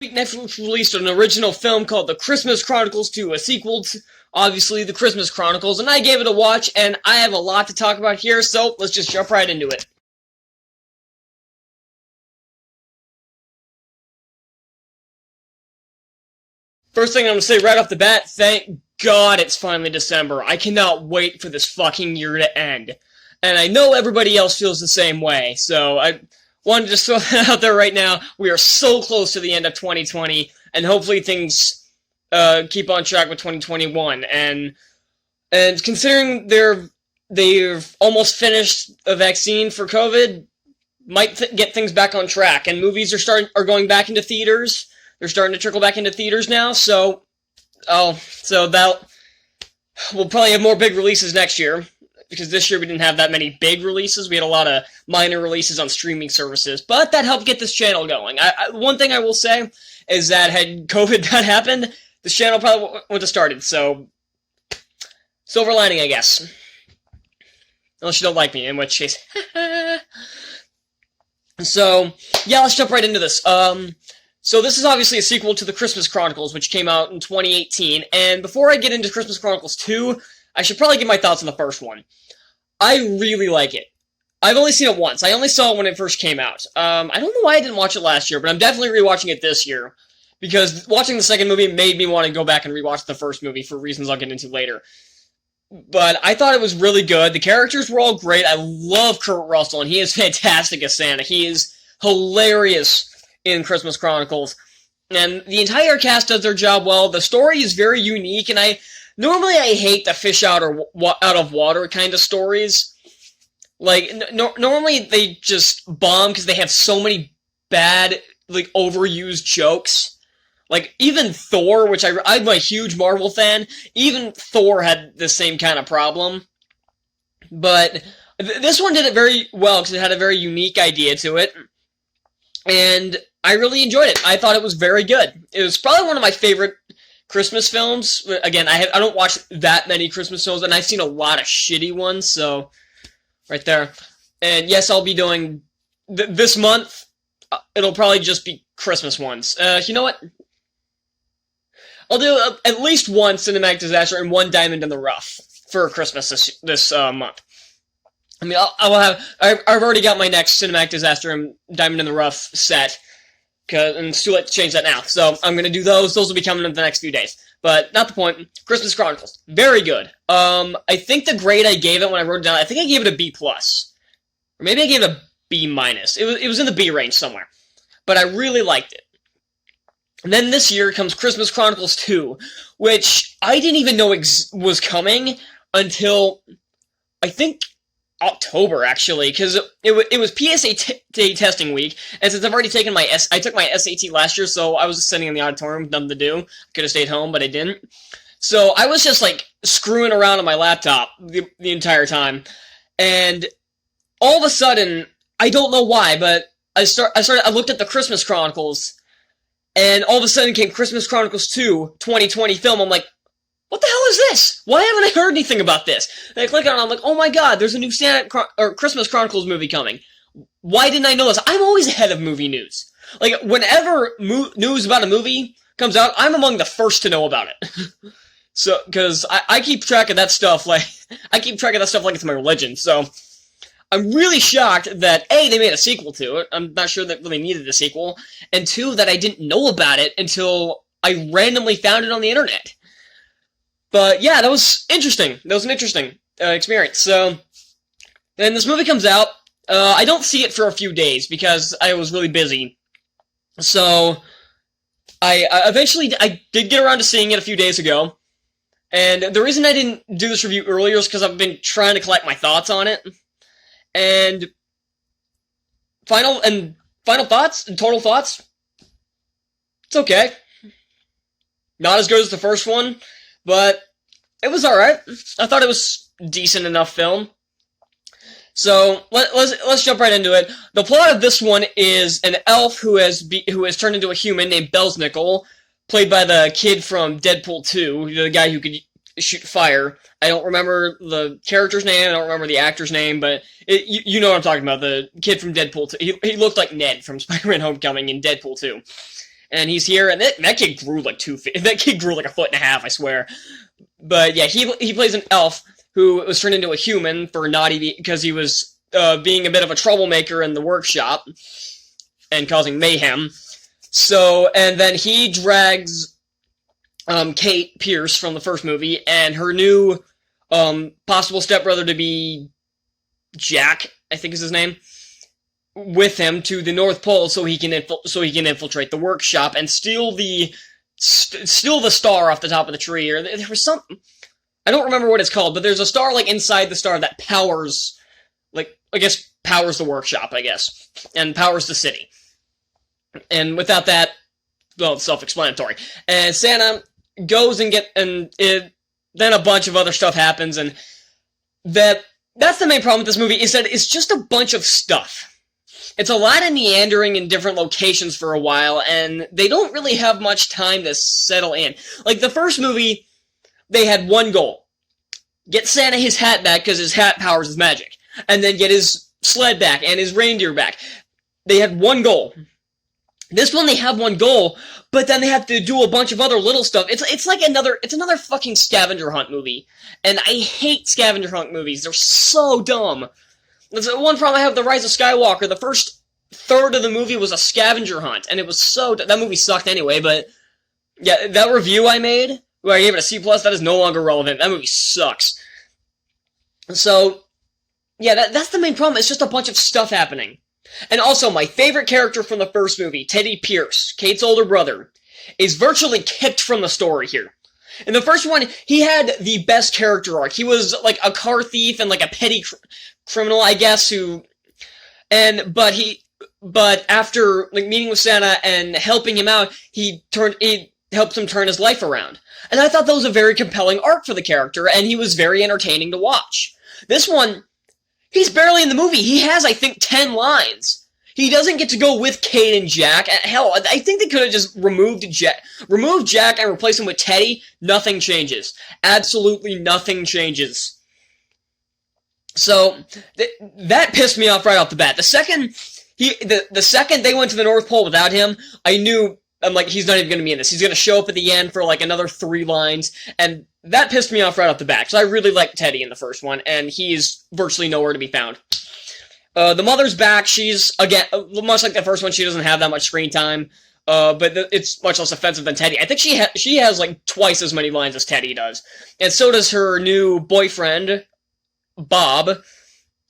Netflix released an original film called The Christmas Chronicles 2, a sequel to, obviously, The Christmas Chronicles, and I gave it a watch, and I have a lot to talk about here, so let's just jump right into it. First thing I'm gonna say right off the bat, thank God it's finally December. I cannot wait for this fucking year to end. And I know everybody else feels the same way, so I wanted to just throw that out there right now. We are so close to the end of 2020, and hopefully things keep on track with 2021. And considering they've almost finished a vaccine for COVID, might get things back on track. And movies are going back into theaters. They're starting to trickle back into theaters now. So that we'll probably have more big releases next year, because this year we didn't have that many big releases. We had a lot of minor releases on streaming services, but that helped get this channel going. One thing I will say is that had COVID not happened, this channel probably wouldn't have started. So, silver lining, I guess. Unless you don't like me, in which case. So, yeah, let's jump right into this. So this is obviously a sequel to The Christmas Chronicles, which came out in 2018, and before I get into Christmas Chronicles 2, I should probably give my thoughts on the first one. I really like it. I've only seen it once. I only saw it when it first came out. I don't know why I didn't watch it last year, but I'm definitely rewatching it this year, because watching the second movie made me want to go back and rewatch the first movie for reasons I'll get into later. But I thought it was really good. The characters were all great. I love Kurt Russell, and he is fantastic as Santa. He is hilarious in Christmas Chronicles. And the entire cast does their job well. The story is very unique, and normally I hate the fish out of water kind of stories. Like, normally they just bomb because they have so many bad, like, overused jokes. Like, even Thor, which I'm a huge Marvel fan, even Thor had the same kind of problem. But this one did it very well because it had a very unique idea to it. And I really enjoyed it. I thought it was very good. It was probably one of my favorite Christmas films. Again, I don't watch that many Christmas films, and I've seen a lot of shitty ones, so right there. And yes, I'll be doing this month. It'll probably just be Christmas ones. You know what? I'll do at least one Cinematic Disaster and one Diamond in the Rough for Christmas this month. I mean, I've already got my next Cinematic Disaster and Diamond in the Rough set, and it's too late to change that now. So I'm gonna do those. Those will be coming in the next few days. But not the point. Christmas Chronicles, very good. I think the grade I gave it when I wrote it down, I think I gave it a B+. Or maybe I gave it a B-. It was in the B range somewhere. But I really liked it. And then this year comes Christmas Chronicles 2, which I didn't even know was coming until, I think, October, actually, because it was PSA testing week, and since I've already taken I took my SAT last year, so I was just sitting in the auditorium with nothing to do. I could have stayed home, but I didn't. So I was just, like, screwing around on my laptop the entire time, and all of a sudden, I don't know why, but I looked at the Christmas Chronicles, and all of a sudden came Christmas Chronicles 2, 2020 film. I'm like, what the hell is this? Why haven't I heard anything about this? And I click on it, and I'm like, oh my god, there's a new Christmas Chronicles movie coming. Why didn't I know this? I'm always ahead of movie news. Like, whenever news about a movie comes out, I'm among the first to know about it. So, because I keep track of that stuff like it's my religion, so I'm really shocked that, A, they made a sequel to it. I'm not sure that really needed a sequel. And 2, that I didn't know about it until I randomly found it on the internet. But yeah, that was interesting. That was an interesting experience. So, then this movie comes out. I don't see it for a few days because I was really busy. So, I did get around to seeing it a few days ago. And the reason I didn't do this review earlier is because I've been trying to collect my thoughts on it. And final thoughts and total thoughts, it's okay. Not as good as the first one, but it was alright. I thought it was decent enough film. So let's jump right into it. The plot of this one is an elf who has turned into a human named Belsnickel, played by the kid from Deadpool 2, the guy who could shoot fire. I don't remember the character's name, I don't remember the actor's name, but you know what I'm talking about, the kid from Deadpool 2. He looked like Ned from Spider-Man Homecoming in Deadpool 2. and he's here, and that kid grew like 2 feet. That kid grew like 1.5 feet, I swear. But yeah, he plays an elf who was turned into a human for naughty because he was being a bit of a troublemaker in the workshop and causing mayhem. So, and then he drags Kate Pierce from the first movie and her new possible stepbrother to be Jack, I think is his name, with him to the North Pole so he can infiltrate the workshop and steal the star off the top of the tree. Or there was some, I don't remember what it's called, but there's a star like inside the star that powers, like I guess powers the workshop, I guess, and powers the city. And without that, well, it's self-explanatory. And Santa goes and then a bunch of other stuff happens, and that's the main problem with this movie, is that it's just a bunch of stuff. It's a lot of meandering in different locations for a while, and they don't really have much time to settle in. Like, the first movie, they had one goal. Get Santa his hat back, because his hat powers his magic. And then get his sled back, and his reindeer back. They had one goal. This one, they have one goal, but then they have to do a bunch of other little stuff. It's like another fucking scavenger hunt movie. And I hate scavenger hunt movies. They're so dumb. That's one problem I have with The Rise of Skywalker. The first third of the movie was a scavenger hunt, and it was so... That movie sucked anyway, but... Yeah, that review I made, where I gave it a C+, that is no longer relevant. That movie sucks. So, yeah, that's the main problem. It's just a bunch of stuff happening. And also, my favorite character from the first movie, Teddy Pierce, Kate's older brother, is virtually kicked from the story here. In the first one, he had the best character arc. He was like a car thief and like a petty criminal, I guess, but after like meeting with Santa and helping him out, it helped him turn his life around. And I thought that was a very compelling arc for the character, and he was very entertaining to watch. This one, he's barely in the movie. He has, I think, 10 lines. He doesn't get to go with Kate and Jack. Hell, I think they could have just removed Jack and replaced him with Teddy. Nothing changes. Absolutely nothing changes. So, that pissed me off right off the bat. The second they went to the North Pole without him, I knew, I'm like, he's not even going to be in this. He's going to show up at the end for like another 3 lines, and that pissed me off right off the bat, because I really liked Teddy in the first one, and he's virtually nowhere to be found. The mother's back. She's, again, much like the first one, she doesn't have that much screen time, but it's much less offensive than Teddy. I think she has like twice as many lines as Teddy does. And so does her new boyfriend, Bob,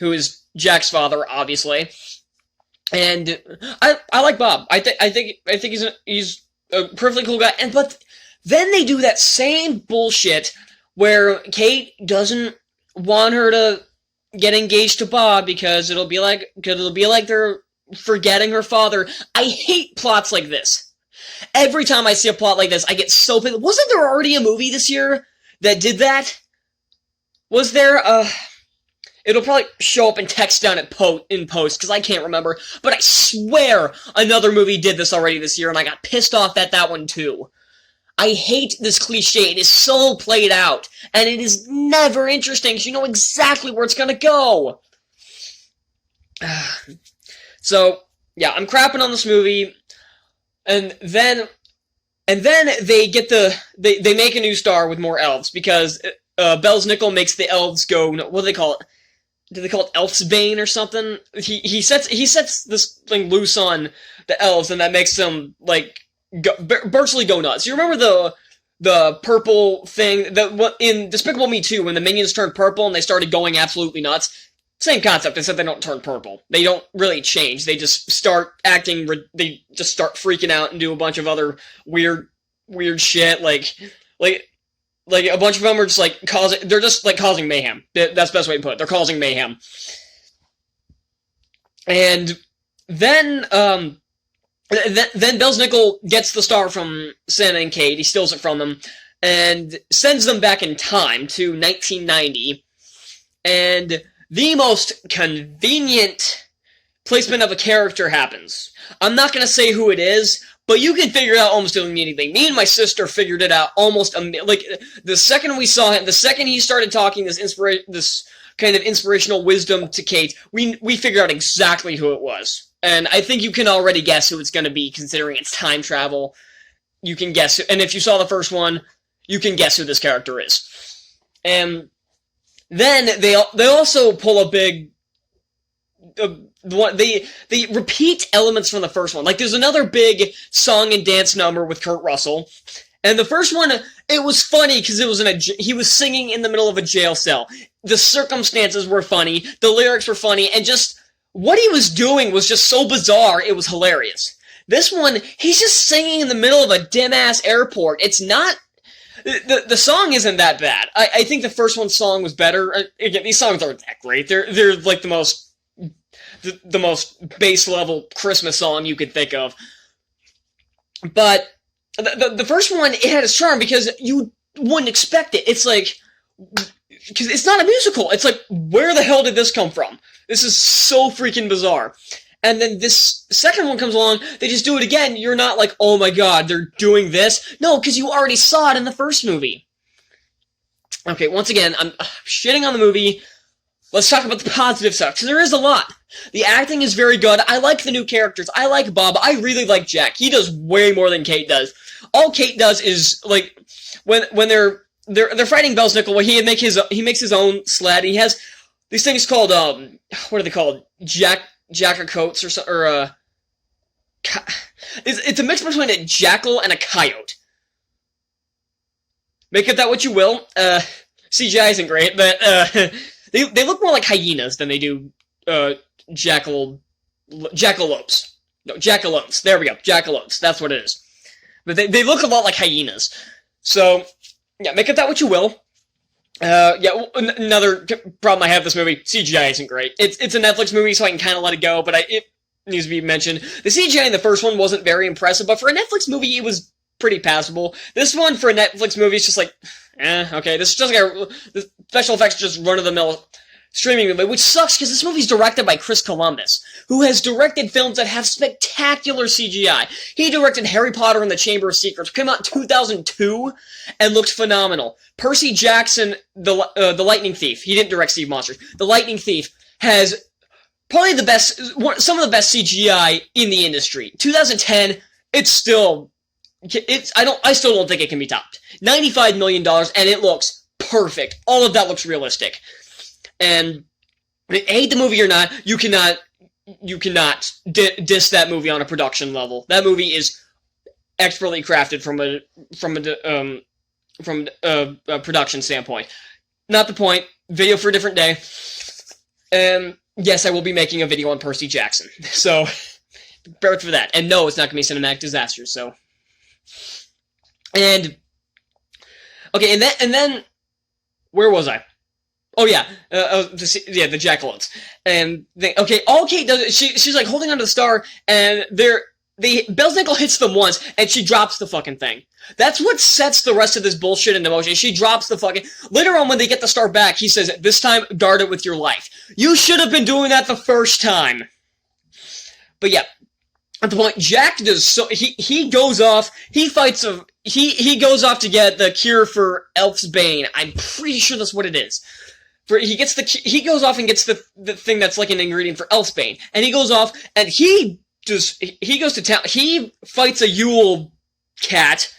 who is Jack's father, obviously. And I like Bob. I think he's a perfectly cool guy. But then they do that same bullshit where Kate doesn't want her to get engaged to Bob because it'll be like they're forgetting her father. I hate plots like this. Every time I see a plot like this, I get so pissed. Wasn't there already a movie this year that did that? Was there? It'll probably show up in text down in post, because I can't remember. But I swear another movie did this already this year, and I got pissed off at that one too. I hate this cliche. It is so played out, and it is never interesting, because you know exactly where it's gonna go. So, yeah, I'm crapping on this movie, and then they make a new star with more elves, because Belznickel makes the elves go, what do they call it? Do they call it Elfsbane or something? He sets this thing loose on the elves, and that makes them like virtually go nuts. You remember the purple thing that in Despicable Me 2 when the minions turned purple and they started going absolutely nuts? Same concept, except they don't turn purple. They don't really change. They just start acting. They just start freaking out and do a bunch of other weird shit like. Like, a bunch of them are just, like, they're just, like, causing mayhem. That's the best way to put it. They're causing mayhem. And then Belznickel gets the star from Santa and Kate. He steals it from them. And sends them back in time to 1990. And the most convenient placement of a character happens. I'm not gonna say who it is, but you can figure it out almost immediately. Me and my sister figured it out almost like the second we saw him, the second he started talking this kind of inspirational wisdom to Kate, we figured out exactly who it was. And I think you can already guess who it's going to be, considering it's time travel. You can guess, and if you saw the first one, you can guess who this character is. And then they also pull a big... They repeat elements from the first one. Like, there's another big song and dance number with Kurt Russell. And the first one, it was funny because it was he was singing in the middle of a jail cell. The circumstances were funny, the lyrics were funny, and just what he was doing was just so bizarre, it was hilarious. This one, he's just singing in the middle of a dim-ass airport. It's not... The song isn't that bad. I think the first one's song was better. Again, these songs aren't that great. They're like the most base level Christmas song you could think of. But the first one, it had a charm because you wouldn't expect it. It's like, because it's not a musical. It's like, where the hell did this come from? This is so freaking bizarre. And then this second one comes along, they just do it again. You're not like, oh my god, they're doing this. No, because you already saw it in the first movie. Okay, once again, I'm shitting on the movie. Let's talk about the positive stuff, because there is a lot. The acting is very good. I like the new characters. I like Bob. I really like Jack. He does way more than Kate does. All Kate does is, like, when they're fighting Belsnickel, he makes his own sled. He has these things called, what are they called? Jacker coats it's a mix between a jackal and a coyote. Make of that what you will. CGI isn't great, but they look more like hyenas than they do jackalopes. No, jackalotes. There we go, jackalotes. That's what it is. But they look a lot like hyenas. So yeah, make of that what you will. Another problem I have with this movie, CGI isn't great. It's a Netflix movie, so I can kind of let it go, but it needs to be mentioned. The CGI in the first one wasn't very impressive, but for a Netflix movie, it was pretty passable. This one, for a Netflix movie, is just like, okay. This is just like the special effects just run-of-the-mill streaming movie, which sucks because this movie's directed by Chris Columbus, who has directed films that have spectacular CGI. He directed Harry Potter and the Chamber of Secrets, came out in 2002, and looked phenomenal. Percy Jackson, the Lightning Thief, he didn't direct Steve Monsters. The Lightning Thief has probably some of the best CGI in the industry. 2010, I still don't think it can be topped. $95 million, and it looks perfect. All of that looks realistic. And hate the movie or not, you cannot diss that movie on a production level. That movie is expertly crafted from a production standpoint. Not the point. Video for a different day. And yes, I will be making a video on Percy Jackson. So prepare for that. And no, it's not going to be a cinematic disaster. So, and okay, and then where was I? Oh yeah, the jackalotes. And all Kate does, she's like holding onto the star, and Belsnickel hits them once, and she drops the fucking thing. That's what sets the rest of this bullshit into motion. She drops the fucking... Later on, when they get the star back, he says, this time, guard it with your life. You should have been doing that the first time. But yeah, at the point, Jack does so... He goes off, he fights he goes off to get the cure for Elf's Bane. I'm pretty sure that's what it is. He goes off and gets the thing that's like an ingredient for Elf's Bane. And he goes off, and he goes to town. He fights a Yule cat.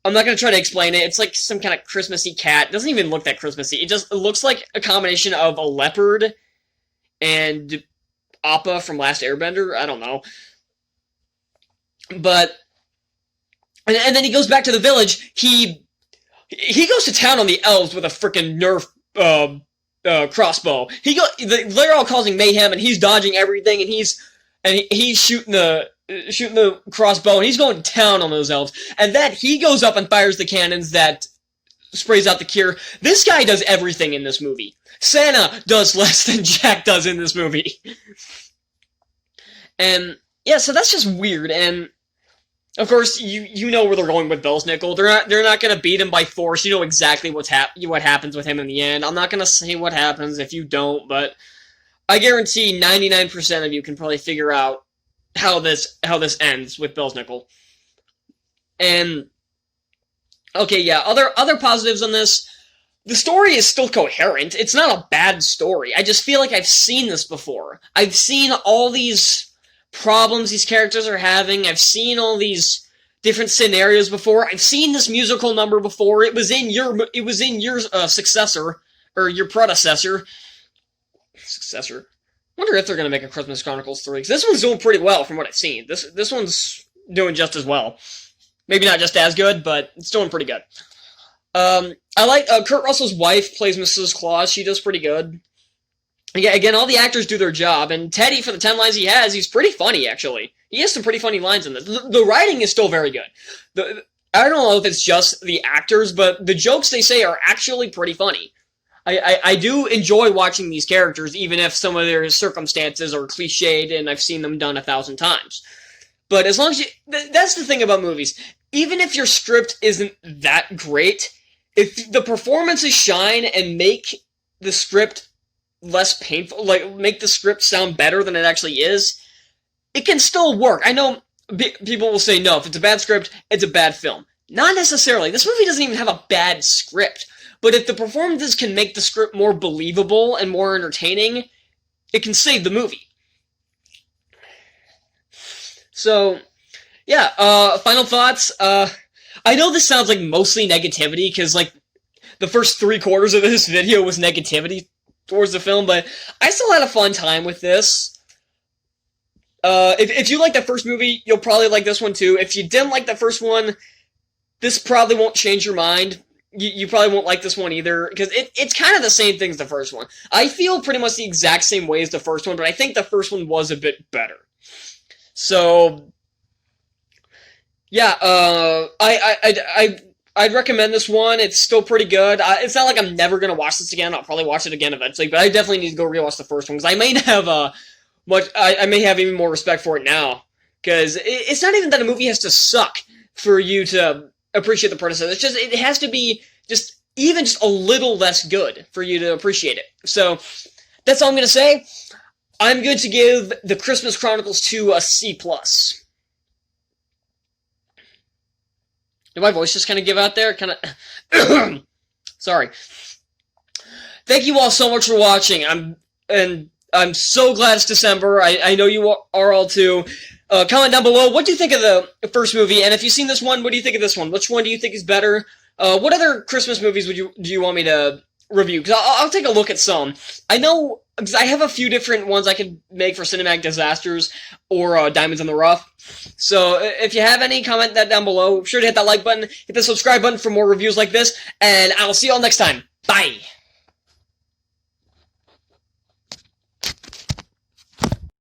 I'm not going to try to explain it. It's like some kind of Christmassy cat. It doesn't even look that Christmassy. It looks like a combination of a leopard and Appa from Last Airbender. I don't know. But, and then he goes back to the village. He goes to town on the elves with a frickin' Nerf crossbow. They're all causing mayhem, and he's dodging everything, and he's shooting the crossbow, and he's going to town on those elves. And then he goes up and fires the cannons that sprays out the cure. This guy does everything in this movie. Santa does less than Jack does in this movie. And yeah, so that's just weird. And of course, you know where they're going with Belsnickel. They're not going to beat him by force. You know exactly what happens with him in the end. I'm not going to say what happens if you don't, but I guarantee 99% of you can probably figure out how this ends with Belsnickel. And okay, yeah, other positives on this. the story is still coherent. It's not a bad story. I just feel like I've seen this before. I've seen all these problems these characters are having. I've seen all these different scenarios before. I've seen this musical number before. It was in your successor, or your predecessor. Successor. Wonder if they're gonna make a Christmas Chronicles 3, because this one's doing pretty well from what I've seen. This one's doing just as well. Maybe not just as good, but it's doing pretty good. I like Kurt Russell's wife plays Mrs. Claus. She does pretty good. Again, all the actors do their job, and Teddy, for the 10 lines he has, he's pretty funny, actually. He has some pretty funny lines in this. The writing is still very good. I don't know if it's just the actors, but the jokes they say are actually pretty funny. I do enjoy watching these characters, even if some of their circumstances are cliched, and I've seen them done 1,000 times. But as long as you... That's the thing about movies. Even if your script isn't that great, if the performances shine and make the script less painful, like, make the script sound better than it actually is, it can still work. I know people will say, no, if it's a bad script, it's a bad film. Not necessarily. This movie doesn't even have a bad script. But if the performances can make the script more believable and more entertaining, it can save the movie. So, yeah, final thoughts. I know this sounds like mostly negativity, because, like, the first 3/4 of this video was negativity towards the film, but I still had a fun time with this. If you like the first movie, you'll probably like this one too. If you didn't like the first one, this probably won't change your mind. You probably won't like this one either, because it's kind of the same thing as the first one. I feel pretty much the exact same way as the first one, but I think the first one was a bit better. So, yeah, I'd recommend this one. It's still pretty good. It's not like I'm never gonna watch this again. I'll probably watch it again eventually, but I definitely need to go rewatch the first one, because I may have I may have even more respect for it now, because it's not even that a movie has to suck for you to appreciate the predecessor. It's just, it has to be just a little less good for you to appreciate it. So, that's all I'm gonna say. I'm going to give the Christmas Chronicles 2 a C+. Did my voice just kind of give out there? Kind of... Sorry. Thank you all so much for watching. I'm so glad it's December. I know you are all too. Comment down below, what do you think of the first movie? And if you've seen this one, what do you think of this one? Which one do you think is better? What other Christmas movies do you want me to review? Because I'll take a look at some. I know, because I have a few different ones I could make for Cinematic Disasters or Diamonds in the Rough. So if you have any, comment that down below. Be sure to hit that like button, hit the subscribe button for more reviews like this, and I'll see you all next time. Bye!